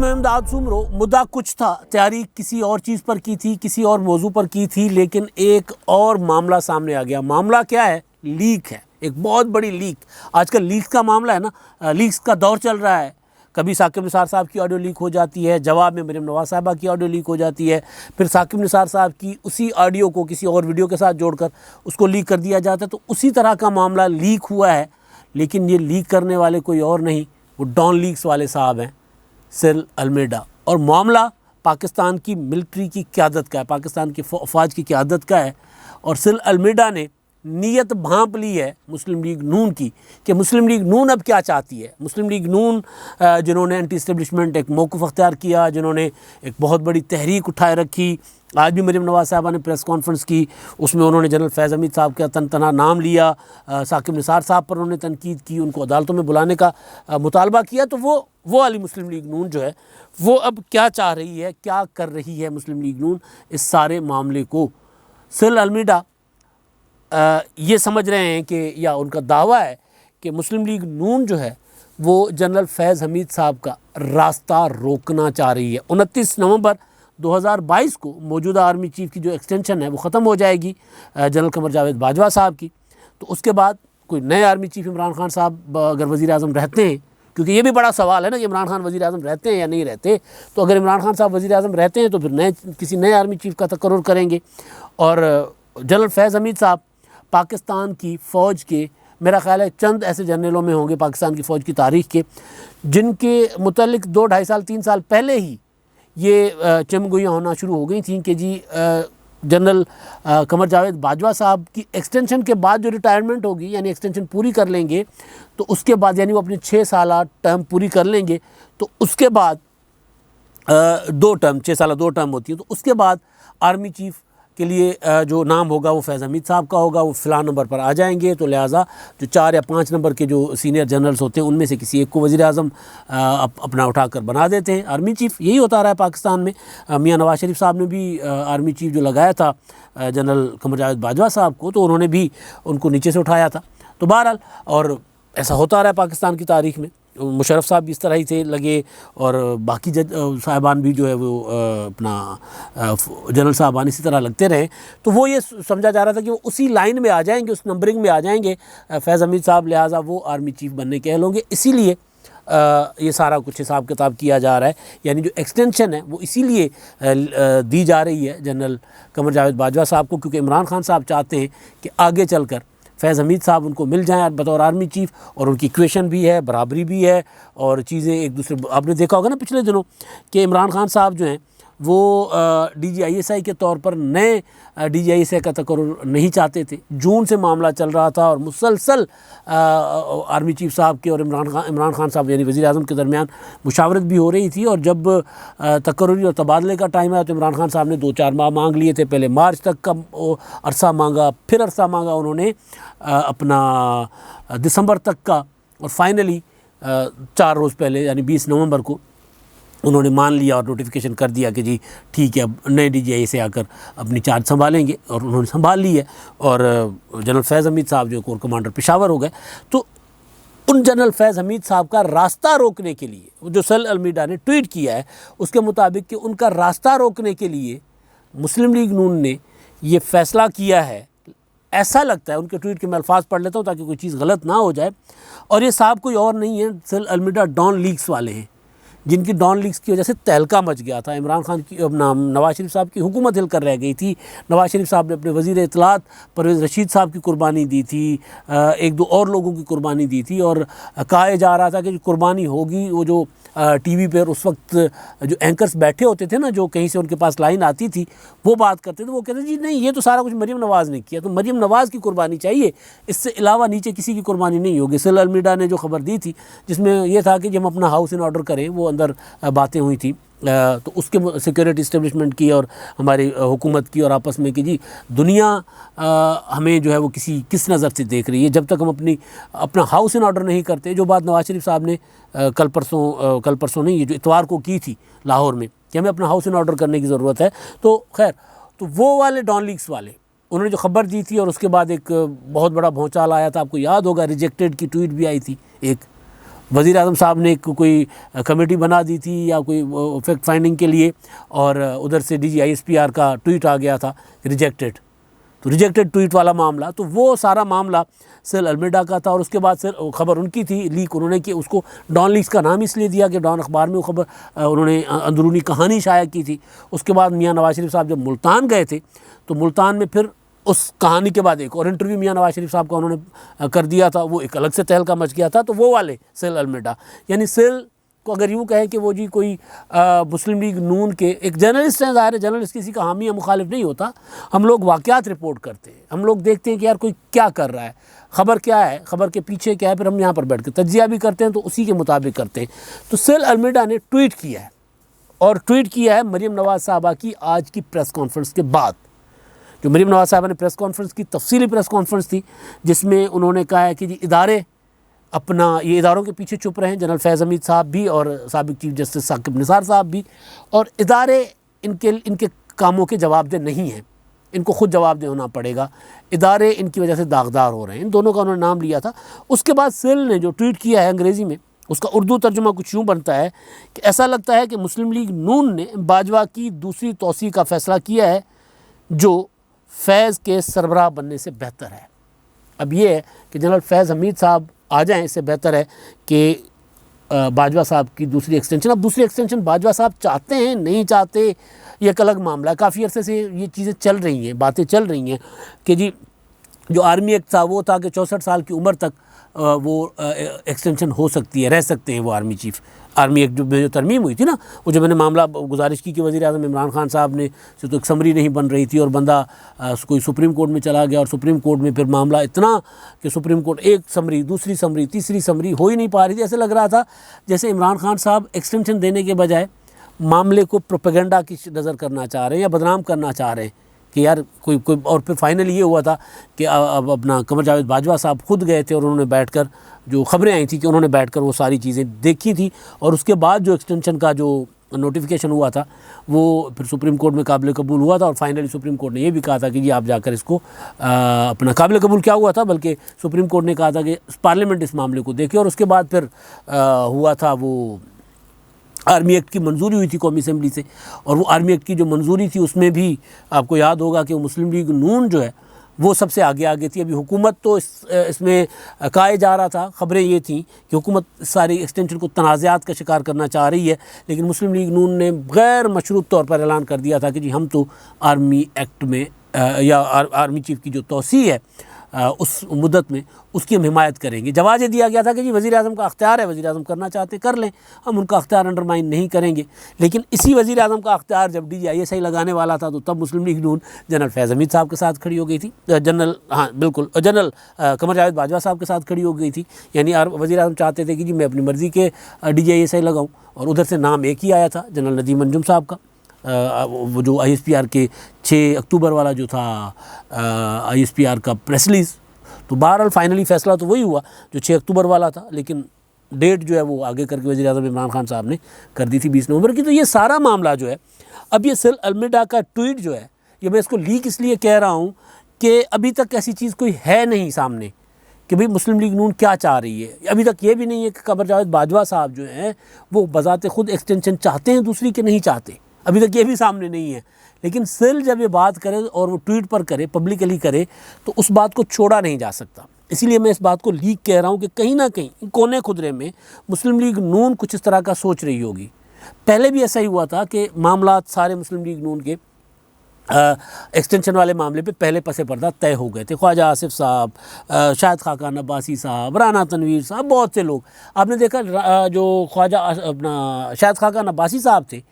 मैं इमदाद सुमरो। मुद्दा कुछ था, तैयारी किसी और चीज़ पर की थी, किसी और मौजू पर की थी, लेकिन एक और मामला सामने आ गया। मामला क्या है? लीक है, एक बहुत बड़ी लीक। आजकल लीक का मामला है ना, लीक्स का दौर चल रहा है। कभी साकिब निसार साहब की ऑडियो लीक हो जाती है, जवाब में मरियम नवाज साहिबा की ऑडियो लीक हो जाती है, फिर साकिब निसार साहब की उसी ऑडियो को किसी और वीडियो के साथ जोड़कर उसको लीक कर दिया जाता है। तो उसी तरह का मामला लीक हुआ है, लेकिन ये लीक करने वाले कोई और नहीं, वो डॉन लीक्स वाले साहब हैं, सिरिल अल्मेडा। और मामला पाकिस्तान की मिलिट्री की क़यादत का है, पाकिस्तान की फ़ौज की क़यादत का है। और सिरिल अल्मेडा ने नीयत भांप ली है मुस्लिम लीग नून की कि मुस्लिम लीग नून अब क्या चाहती है। मुस्लिम लीग नून जिन्होंने एंटी इस्टेब्लिशमेंट एक मौक़िफ़ अख्तियार किया, जिन्होंने एक बहुत बड़ी तहरीक उठाए रखी। आज भी मरियम नवाज साहिबा ने प्रेस कॉन्फ्रेंस की, उसमें उन्होंने जनरल फैज़ हमीद साहब का तना नाम लिया, साकिब निसार साहब पर उन्होंने तनकीद की, उनको अदालतों में बुलाने का मुतालबा किया। तो वो वाली मुस्लिम लीग नून जो है वो अब क्या चाह रही है, क्या कर रही है मुस्लिम लीग नून इस सारे मामले को। सिरिल अल्मेडा ये समझ रहे हैं कि, या उनका दावा है कि मुस्लिम लीग नून जो है वो जनरल फैज़ हमीद साहब का रास्ता रोकना चाह रही है। 29 नवंबर 2022 को मौजूदा आर्मी चीफ़ की जो एक्सटेंशन है वो ख़त्म हो जाएगी जनरल कमर जावेद बाजवा साहब की। तो उसके बाद कोई नए आर्मी चीफ़ इमरान खान साहब अगर वज़ीर आज़म रहते हैं, क्योंकि ये भी बड़ा सवाल है ना कि इमरान खान वज़ीर आज़म रहते हैं या नहीं रहते। तो अगर इमरान खान साहब वज़ीर आज़म रहते हैं तो फिर किसी नए आर्मी चीफ़ का तकर्रुर करेंगे। और जनरल फैज़ हमीद साहब पाकिस्तान की फ़ौज के, मेरा ख़्याल है चंद ऐसे जनरलों में होंगे पाकिस्तान की फ़ौज की तारीख़ के, जिनके मुतल्लिक 2 ढाई साल 3 साल पहले ही ये चमगोइयाँ होना शुरू हो गई थी कि जी जनरल कमर जावेद बाजवा साहब की एक्सटेंशन के बाद जो रिटायरमेंट होगी, यानी एक्सटेंशन पूरी कर लेंगे, तो उसके बाद यानी वो अपनी 6 साल टर्म पूरी कर लेंगे, तो उसके बाद 2 टर्म, 6 साल 2 टर्म होती है, तो उसके बाद आर्मी चीफ़ के लिए जो नाम होगा वो फैज़ हमीद साहब का होगा। वो फ़िलहाल नंबर पर आ जाएंगे, तो लिहाजा जो 4 या 5 नंबर के जो सीनियर जनरल्स होते हैं उनमें से किसी एक को वज़ीर आज़म अपना उठाकर बना देते हैं आर्मी चीफ़। यही होता रहा है पाकिस्तान में। मियां नवाज शरीफ साहब ने भी आर्मी चीफ़ जो लगाया था जनरल कमर जावेद बाजवा साहब को, तो उन्होंने भी उनको नीचे से उठाया था। तो बहरहाल और ऐसा होता रहा है पाकिस्तान की तारीख़ में। मुशर्रफ साहब भी इस तरह ही थे लगे, और बाकी जज साहिबान भी जो है वो अपना जनरल साहबान इसी तरह लगते रहे। तो वो ये समझा जा रहा था कि वो उसी लाइन में आ जाएंगे, उस नंबरिंग में आ जाएंगे फैज़ हमीद साहब, लिहाजा वो आर्मी चीफ़ बनने के अहल होंगे। इसीलिए ये सारा कुछ हिसाब किताब किया जा रहा है। यानी जो एक्सटेंशन है वो इसीलिए दी जा रही है जनरल कमर जावेद बाजवा साहब को, क्योंकि इमरान खान साहब चाहते हैं कि आगे चल कर फैज़ हमीद साहब उनको मिल जाएं बतौर आर्मी चीफ़, और उनकी इक्वेशन भी है, बराबरी भी है, और चीज़ें एक दूसरे, आपने देखा होगा ना पिछले दिनों कि इमरान खान साहब जो हैं वो DGISI के तौर पर नए DGISI का तकर्रुर नहीं चाहते थे। जून से मामला चल रहा था और मुसलसल आर्मी चीफ़ साहब के और इमरान खान साहब यानी वज़ीर आज़म के दरमियान मुशावरत भी हो रही थी। और जब तकर्रुरी और तबादले का टाइम आया तो इमरान खान साहब ने 2-4 माह मांग लिए थे। पहले मार्च तक का अरसा मांगा, फिर अरसा मांगा उन्होंने अपना दिसंबर तक का, और फाइनली 4 रोज़ पहले यानी 20 नवंबर को उन्होंने मान लिया और नोटिफिकेशन कर दिया कि जी ठीक है, अब नए DGI से आकर अपनी चार्ज संभालेंगे, और उन्होंने संभाल ली है। और जनरल फैज़ हमीद साहब जो कोर कमांडर पेशावर हो गए। तो उन जनरल फैज़ हमीद साहब का रास्ता रोकने के लिए जो सिरिल अल्मेडा ने ट्वीट किया है उसके मुताबिक कि उनका रास्ता रोकने के लिए मुस्लिम लीग नून ने ये फ़ैसला किया है। ऐसा लगता है, उनके ट्वीट के मैं अल्फाज पढ़ लेता हूँ ताकि कोई चीज़ गलत ना हो जाए। और ये साहब कोई और नहीं है, सिरिल अल्मेडा डॉन लीक्स वाले हैं, जिनकी डॉन लीक्स की वजह से तहलका मच गया था। इमरान खान की नवाज शरीफ साहब की हुकूमत हिल कर रह गई थी। नवाज शरीफ साहब ने अपने वज़ीर इत्तलात परवेज़ रशीद साहब की कुर्बानी दी थी, 1-2 और लोगों की कुर्बानी दी थी, और कहा जा रहा था कि जो कुर्बानी होगी वो जो TV पर उस वक्त जो एंकर्स बैठे होते थे ना, जो कहीं से उनके पास लाइन आती थी वो बात करते थे, वो कहते जी नहीं, ये तो सारा कुछ मरियम नवाज़ ने किया, तो मरियम नवाज़ की कुर्बानी चाहिए, इससे अलावा नीचे किसी की कुर्बानी नहीं होगी। सिरिल अल्मेडा ने जो खबर दी थी जिसमें यह था कि जब हम अपना हाउस इन ऑर्डर करें, वो अंदर बातें हुई थी, तो उसके सिक्योरिटी इस्टेब्लिशमेंट की और हमारी हुकूमत की और आपस में कि जी दुनिया हमें जो है वो किस नज़र से देख रही है, जब तक हम अपना हाउस इन ऑर्डर नहीं करते। जो बात नवाज शरीफ साहब ने कल परसों नहीं, ये जो इतवार को की थी लाहौर में, कि हमें अपना हाउस इन ऑर्डर करने की ज़रूरत है। तो खैर, तो वो वाले डॉन लीक्स वाले उन्होंने जो खबर दी थी, और उसके बाद एक बहुत बड़ा भौचाल आया था, आपको याद होगा, रिजेक्टेड की ट्वीट भी आई थी एक, वज़ीर आज़म साहब ने कोई कमेटी बना दी थी या कोई फैक्ट फाइंडिंग के लिए, और उधर से DGISPR का ट्वीट आ गया था रिजेक्टेड, तो रिजेक्टेड ट्वीट वाला मामला, तो वो सारा मामला सेल अल्मेडा का था। और उसके बाद से खबर उनकी थी, लीक उन्होंने की, उसको डॉन लीक्स का नाम इसलिए दिया कि डॉन अखबार में वो खबर उन्होंने अंदरूनी कहानी शाया की थी। उसके बाद मियाँ नवाज शरीफ साहब जब मुल्तान गए थे, तो मुल्तान में फिर उस कहानी के बाद एक और इंटरव्यू मियाँ नवाज शरीफ साहब का उन्होंने कर दिया था, वो एक अलग से तहलका मच गया था। तो वो वाले सेल अल्मेडा, यानी सेल को अगर यूँ कहें कि वो जी कोई मुस्लिम लीग नून के एक जर्नलिस्ट हैं, ज़ाहिर है जर्नलिस्ट किसी का हामी या मुखालिफ नहीं होता, हम लोग वाक़यात रिपोर्ट करते हैं, हम लोग देखते हैं कि यार कोई क्या कर रहा है, ख़बर क्या है, ख़बर के पीछे क्या है, फिर हम यहाँ पर बैठ के तज्जिया भी करते हैं, तो उसी के मुताबिक करते हैं। तो सेल अल्मेडा ने ट्वीट किया है, और ट्वीट किया है मरीम नवाज़ साहबा की आज की प्रेस कॉन्फ्रेंस के बाद। जो मरीम नवाज़ साहबा ने प्रेस कॉन्फ्रेंस की, तफसीली प्रेस कॉन्फ्रेंस थी, जिसमें उन्होंने कहा है कि जी इदारे अपना, ये इदारों के पीछे चुप रहे हैं, जनरल फैज़ हमीद साहब भी और साबिक़ चीफ जस्टिस साकिब निसार साहब भी, और इदारे इनके कामों के जवाबदेह नहीं हैं, इनको खुद जवाबदेह होना पड़ेगा, इदारे इनकी वजह से दागदार हो रहे हैं। इन दोनों का उन्होंने नाम लिया था। उसके बाद सेल ने जो ट्वीट किया है अंग्रेज़ी में, उसका उर्दू तर्जुमा कुछ यूँ बनता है कि ऐसा लगता है कि मुस्लिम लीग नून ने बाजवा की दूसरी तौसीक़ का फ़ैसला किया है, जो फैज़ के सरबराह बनने से बेहतर है। अब ये है कि जनरल फैज़ हमीद साहब आ जाएं, इससे बेहतर है कि बाजवा साहब की दूसरी एक्सटेंशन। अब दूसरी एक्सटेंशन बाजवा साहब चाहते हैं नहीं चाहते, ये एक अलग मामला है। काफ़ी अरसे से ये चीज़ें चल रही हैं, बातें चल रही हैं कि जी जो आर्मी एक्ट था वो था कि 64 साल की उम्र तक वो एक्सटेंशन हो सकती है, रह सकते हैं वो आर्मी चीफ़। आर्मी एक्ट में जो तरमीम हुई थी ना, वो जो मैंने मामला गुजारिश की कि वज़ीर आज़म इमरान खान साहब ने से तो एक समरी नहीं बन रही थी, और बंदा कोई सुप्रीम कोर्ट में चला गया, और सुप्रीम कोर्ट में फिर मामला इतना कि सुप्रीम कोर्ट एक समरी, दूसरी समरी, तीसरी समरी हो ही नहीं पा रही थी। ऐसे लग रहा था जैसे इमरान खान साहब एक्सटेंशन देने के बजाय मामले को प्रोपेगेंडा की नज़र करना चाह रहे हैं या बदनाम करना चाह रहे हैं कि यार कोई और फिर फाइनली ये हुआ था कि अब अपना कमर जावेद बाजवा साहब खुद गए थे, और उन्होंने बैठकर, जो खबरें आई थी कि उन्होंने बैठकर वो सारी चीज़ें देखी थी, और उसके बाद जो एक्सटेंशन का जो नोटिफिकेशन हुआ था वो फिर सुप्रीम कोर्ट में काबिल कबूल हुआ था। और फाइनली सुप्रीम कोर्ट ने ये भी कहा था कि जी आप जाकर इसको अपना काबिल कबूल क्या हुआ था, बल्कि सुप्रीम कोर्ट ने कहा था कि पार्लियामेंट इस मामले को देखे। और उसके बाद फिर हुआ था वो आर्मी एक्ट की मंजूरी हुई थी कौमी असम्बली से, और वो आर्मी एक्ट की जो मंजूरी थी उसमें भी आपको याद होगा कि वो मुस्लिम लीग नून जो है वो सबसे आगे थी। अभी हुकूमत तो इसमें कहा जा रहा था, ख़बरें ये थी कि हुकूमत सारी एक्सटेंशन को तनाज़ात का शिकार करना चाह रही है, लेकिन मुस्लिम लीग नून ने गैर मशरूत तौर पर ऐलान कर दिया था कि जी हम तो आर्मी एक्ट में या आर्मी चीफ़ की जो तौसी है उस मुद्दत में उसकी हम हिमायत करेंगे। जवाब ये दिया गया था कि जी वज़ीर आज़म का अख्तियार है, वज़ीर आज़म करना चाहते कर लें, हम उनका अख्तियार अंडरमाइन नहीं करेंगे। लेकिन इसी वज़ीर आज़म का अख्तियार जब DGISI लगाने वाला था, तो तब मुस्लिम लीग नून जनरल फैज़ हमीद साहब के साथ खड़ी हो गई थी, जनरल कमर जावेद बाजवा साहब के साथ खड़ी हो गई थी। यानी वज़ीर आज़म चाहते थे कि जी मैं अपनी मर्ज़ी के DGISI लगाऊँ, और उधर से नाम एक ही आया था जनरल नदीम अंजुम साहब का। वो जो ISPR के 6 अक्टूबर वाला जो था ISPR का प्रेस रिलीज़, तो बहरहाल फाइनली फ़ैसला तो वही हुआ जो 6 अक्टूबर वाला था, लेकिन डेट जो है वो आगे करके वज़ीर आज़म इमरान खान साहब ने कर दी थी 20 नवंबर की। तो ये सारा मामला जो है, अब ये सेल अल्मेडा का ट्वीट जो है, ये मैं इसको लीक इसलिए कह रहा हूँ कि अभी तक ऐसी चीज़ कोई है नहीं सामने कि भाई मुस्लिम लीग नून क्या चाह रही है। अभी तक ये भी नहीं है कि कमर जावेद बाजवा साहब जो हैं वो बज़ाते खुद एक्सटेंशन चाहते हैं दूसरी के नहीं चाहते, अभी तक ये भी सामने नहीं है। लेकिन सेल जब ये बात करे और वो ट्वीट पर करे, पब्लिकली करे, तो उस बात को छोड़ा नहीं जा सकता। इसीलिए मैं इस बात को लीक कह रहा हूँ कि कहीं ना कहीं कोने खुदरे में मुस्लिम लीग नून कुछ इस तरह का सोच रही होगी। पहले भी ऐसा ही हुआ था कि मामला सारे मुस्लिम लीग नून के एक्सटेंशन वाले मामले पे पहले पसे पर्दा तय हो गए थे। ख्वाजा आसिफ साहब, शाहिद खाकान अब्बासी साहब, राना तनवीर साहब, बहुत से लोग आपने देखा। जो ख्वाजा अपना शाहिद खाकान अब्बासी साहब थे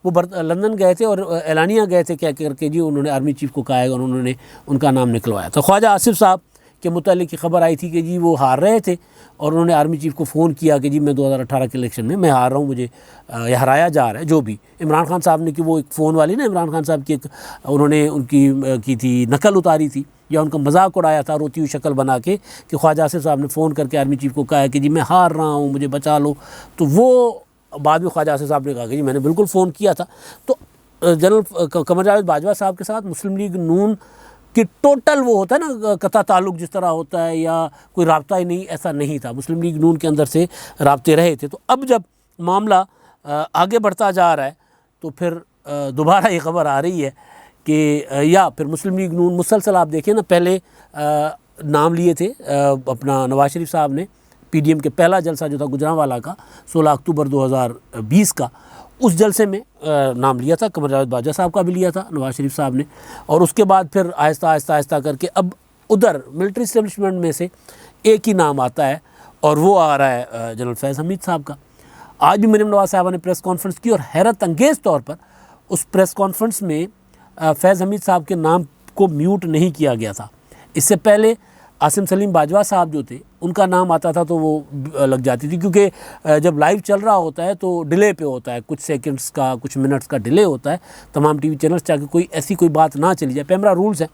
वो लंदन गए थे और एलानिया गए थे क्या करके जी उन्होंने आर्मी चीफ़ को कहा है और उन्होंने उनका नाम निकलवाया। तो ख्वाजा आसिफ साहब के मुतालिक की खबर आई थी कि जी वो हार रहे थे और उन्होंने आर्मी चीफ़ को फ़ोन किया कि जी मैं 2018 के इलेक्शन में मैं हार रहा हूँ, मुझे यह हराया जा रहा है। जो भी इमरान खान साहब ने कि वो एक फ़ोन वाली ना इमरान खान साहब की एक उन्होंने उनकी की थी नकल उतारी थी या उनका मजाक उड़ाया था रोती हुई शक्ल बना के कि ख्वाजा आसिफ साहब ने फ़ोन करके आर्मी चीफ़ को कहा है कि जी मैं हार रहा हूँ, मुझे बचा लो। तो वो बाद में ख्वाजा आसिफ साहब ने कहा कि जी मैंने बिल्कुल फ़ोन किया था। तो जनरल कमर जावेद बाजवा साहब के साथ मुस्लिम लीग नून कि टोटल वो होता है ना कता ताल्लुक़ जिस तरह होता है या कोई राब्ता ही नहीं, ऐसा नहीं था। मुस्लिम लीग नून के अंदर से राब्ते रहे थे। तो अब जब मामला आगे बढ़ता जा रहा है तो फिर दोबारा ये ख़बर आ रही है कि या फिर मुस्लिम लीग नून मुसलसल, आप देखिए ना, पहले नाम लिए थे अपना नवाज शरीफ साहब ने, पीडीएम के पहला जलसा जो था गुजरांवाला का 16 अक्टूबर 2020 का, उस जलसे में नाम लिया था, कमर जावेद बाजवा साहब का भी लिया था नवाज शरीफ साहब ने। और उसके बाद फिर आहिस्ता आहिस्ता आहिस्ता करके अब उधर मिलिट्री इस्टेब्लिशमेंट में से एक ही नाम आता है और वो आ रहा है जनरल फैज़ हमीद साहब का। आज भी मरीम नवाज़ साहबा ने प्रेस कॉन्फ्रेंस की और हैरत अंगेज़ तौर पर उस प्रेस कॉन्फ्रेंस में फैज़ हमीद साहब के नाम को म्यूट नहीं किया गया था। इससे पहले आसिम सलीम बाजवा साहब जो थे उनका नाम आता था तो वो लग जाती थी, क्योंकि जब लाइव चल रहा होता है तो डिले पे होता है, कुछ सेकंड्स का कुछ मिनट्स का डिले होता है तमाम टीवी चैनल्स, ताकि कोई ऐसी कोई बात ना चली जाए। पैमरा रूल्स हैं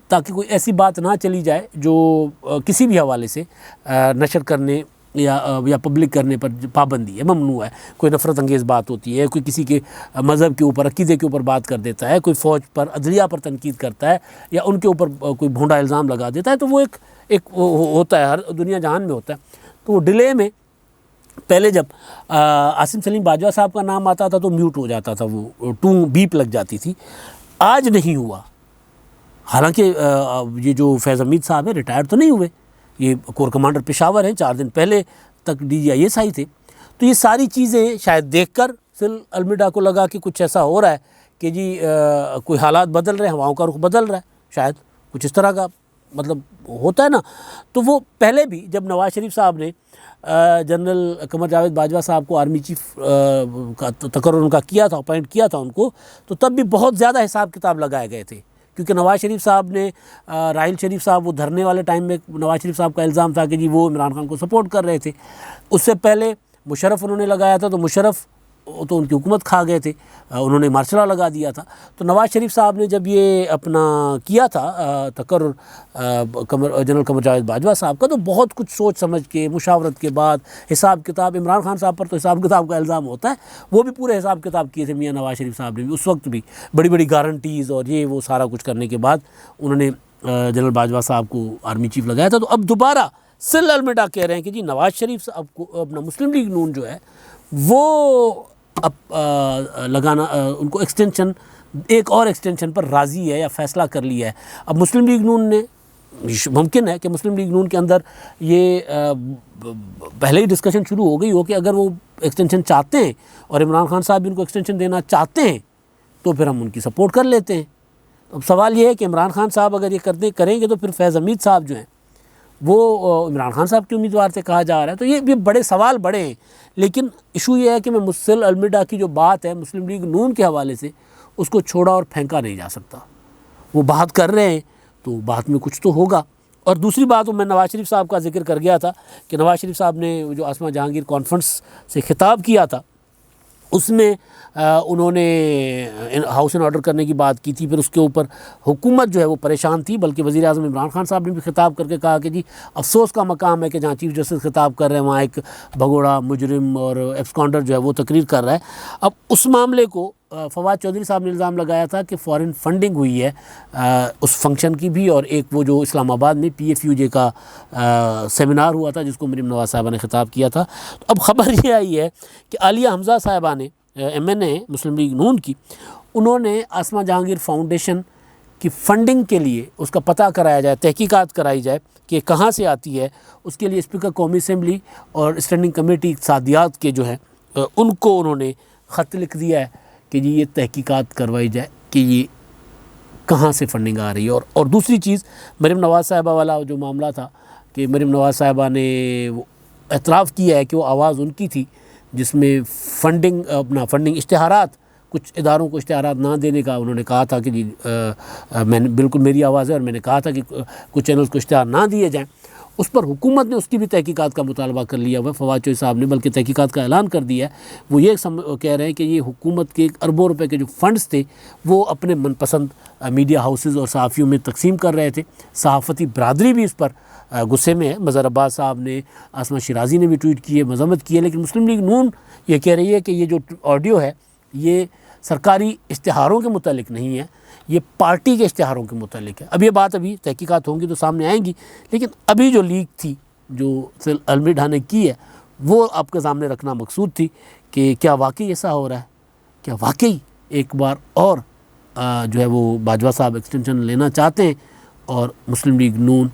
ताकि कोई ऐसी बात ना चली जाए जो किसी भी हवाले से नशर करने या पब्लिक करने पर पाबंदी है, ममनू है। कोई नफ़रत अंगेज़ बात होती है, कोई किसी के मज़हब के ऊपर, अक़ीदे के ऊपर बात कर देता है, कोई फ़ौज पर, अदलिया पर तनकीद करता है या उनके ऊपर कोई भोंडा इल्ज़ाम लगा देता है, तो वो एक होता है, हर दुनिया जहान में होता है। तो वो डिले में पहले जब आसिम सलीम बाजवा साहब का नाम आता था तो म्यूट हो जाता था, वो टू बीप लग जाती थी। आज नहीं हुआ। हालांकि ये जो फैज़ हमीद साहब है रिटायर तो नहीं हुए, ये कोर कमांडर पेशावर हैं, 4 दिन पहले तक DGIS थे। तो ये सारी चीज़ें शायद देखकर सिल अलमिडा को लगा कि कुछ ऐसा हो रहा है कि जी कोई हालात बदल रहे हैं, हवाओं का रुख बदल रहा है, शायद कुछ इस तरह का मतलब होता है ना। तो वो पहले भी जब नवाज़ शरीफ साहब ने जनरल कमर जावेद बाजवा साहब को आर्मी चीफ का तकर्रुर उनका किया था, अपॉइंट किया था उनको, तो तब भी बहुत ज़्यादा हिसाब किताब लगाए गए थे, क्योंकि नवाज़ शरीफ साहब ने राहिल शरीफ साहब वो धरने वाले टाइम में नवाज़ शरीफ साहब का इल्ज़ाम था कि जी वो इमरान खान को सपोर्ट कर रहे थे। उससे पहले मुशर्रफ उन्होंने लगाया था, तो मुशर्रफ तो उनकी हुकूमत खा गए थे, उन्होंने मार्शल लॉ लगा दिया था। तो नवाज़ शरीफ साहब ने जब ये अपना किया था तकर्रुर जनरल कमर जावेद बाजवा साहब का, तो बहुत कुछ सोच समझ के, मुशावरत के बाद, हिसाब किताब, इमरान खान साहब पर तो हिसाब किताब का इल्ज़ाम होता है, वो भी पूरे हिसाब किताब किए थे मियाँ नवाज़ शरीफ साहब ने भी। उस वक्त भी बड़ी बड़ी गारंटीज़ और ये वो सारा कुछ करने के बाद उन्होंने जनरल बाजवा साहब को आर्मी चीफ लगाया था। तो अब दोबारा सिल अलमिडा कह रहे हैं कि जी नवाज़ शरीफ साहब को अपना मुस्लिम लीग नून जो है वो अब लगाना, उनको एक्सटेंशन, एक और एक्सटेंशन पर राज़ी है या फ़ैसला कर लिया है। अब मुस्लिम लीग नून ने, मुमकिन है कि मुस्लिम लीग नून के अंदर ये पहले ही डिस्कशन शुरू हो गई हो कि अगर वो एक्सटेंशन चाहते हैं और इमरान खान साहब भी उनको एक्सटेंशन देना चाहते हैं तो फिर हम उनकी सपोर्ट कर लेते हैं। अब सवाल ये है कि इमरान खान साहब अगर ये करेंगे तो फिर फैज़ हमीद साहब जो हैं वो इमरान खान साहब के उम्मीदवार से कहा जा रहा है। तो ये भी बड़े सवाल बड़े हैं, लेकिन इशू ये है कि मैं मुस्लिम अलमिडा की जो बात है मुस्लिम लीग नून के हवाले से, उसको छोड़ा और फेंका नहीं जा सकता। वो बात कर रहे हैं तो बात में कुछ तो होगा। और दूसरी बात, मैं नवाज़ शरीफ साहब का जिक्र कर गया था कि नवाज़ शरीफ साहब ने जो आसमा जहांगीर कॉन्फ्रेंस से खिताब किया था उसमें उन्होंने हाउस एंड ऑर्डर करने की बात की थी। फिर उसके ऊपर हुकूमत जो है वो परेशान थी, बल्कि वज़ीर आज़म इमरान खान साहब ने भी खिताब करके कहा कि जी अफसोस का मकाम है कि जहाँ चीफ जस्टिस खिताब कर रहे हैं वहाँ एक भगोड़ा मुजरिम और एब्सकॉन्डर जो है वो तकरीर कर रहा है। अब उस मामले को फवाद चौधरी साहब ने इल्ज़ाम लगाया था कि फ़ॉरेन फंडिंग हुई है उस फंक्शन की भी, और एक वो जो इस्लामाबाद में PFUJ का सेमिनार हुआ था जिसको मरीम नवाज़ साहबा ने खिताब किया था। तो अब ख़बर ये आई है कि आलिया हमज़ा साहबा ने MNA मुस्लिम लीग नून की, उन्होंने आसमा जहांगीर फाउंडेशन की फ़ंडिंग के लिए उसका पता कराया जाए, तहकीकात कराई जाए कि कहाँ से आती है। उसके लिए स्पीकर कौमी असम्बली और स्टैंडिंग कमेटी इक़्तिसादियात के जो है उनको उन्होंने ख़त लिख दिया है कि जी ये तहकीकात करवाई जाए कि ये कहाँ से फ़ंडिंग आ रही है। और दूसरी चीज़, मरीम नवाज़ साहिबा वाला जो मामला था कि मरीम नवाज़ साहिबा ने वो एतराफ़ किया है कि वो आवाज़ उनकी थी जिसमें फंडिंग इश्तिहारात, कुछ इदारों को इश्तिहारात ना देने का उन्होंने कहा था कि जी मैंने, बिल्कुल मेरी आवाज़ है और मैंने कहा था कि कुछ चैनल्स को इश्तिहार ना दिए जाएँ। उस पर हुकूमत ने उसकी भी तहकीकात का मुतालबा कर लिया हुआ है। फवाद चौधरी साहब ने बल्कि तहकीकात का ऐलान कर दिया है। वो ये कह रहे हैं कि ये हुकूमत के अरबों रुपए के जो फ़ंड्स थे वो अपने मनपसंद मीडिया हाउसेज़ और सहाफ़ियों में तकसीम कर रहे थे। सहाफ़ती बरादरी भी इस पर गुस्से में है। मज़हर अब्बास साहब ने, आसमा शिराज़ी ने भी ट्वीट किए, मज़म्मत की है। लेकिन मुस्लिम लीग नून ये कह रही है कि ये जो ऑडियो है ये सरकारी इश्तिहारों के मुतालिक नहीं है, ये पार्टी के इश्तिहारों के मुतालिक है। अब ये बात अभी तहकीकात होंगी तो सामने आएंगी, लेकिन अभी जो लीक थी जो अलमी ढा ने की है वो आपके सामने रखना मकसूद थी कि क्या वाकई ऐसा हो रहा है, क्या वाकई एक बार और जो है वो बाजवा साहब एक्सटेंशन लेना चाहते हैं और मुस्लिम लीग नून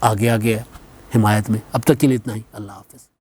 आगे आगे है हिमायत में। अब तक के लिए इतना ही। अल्लाह हाफ़िज़।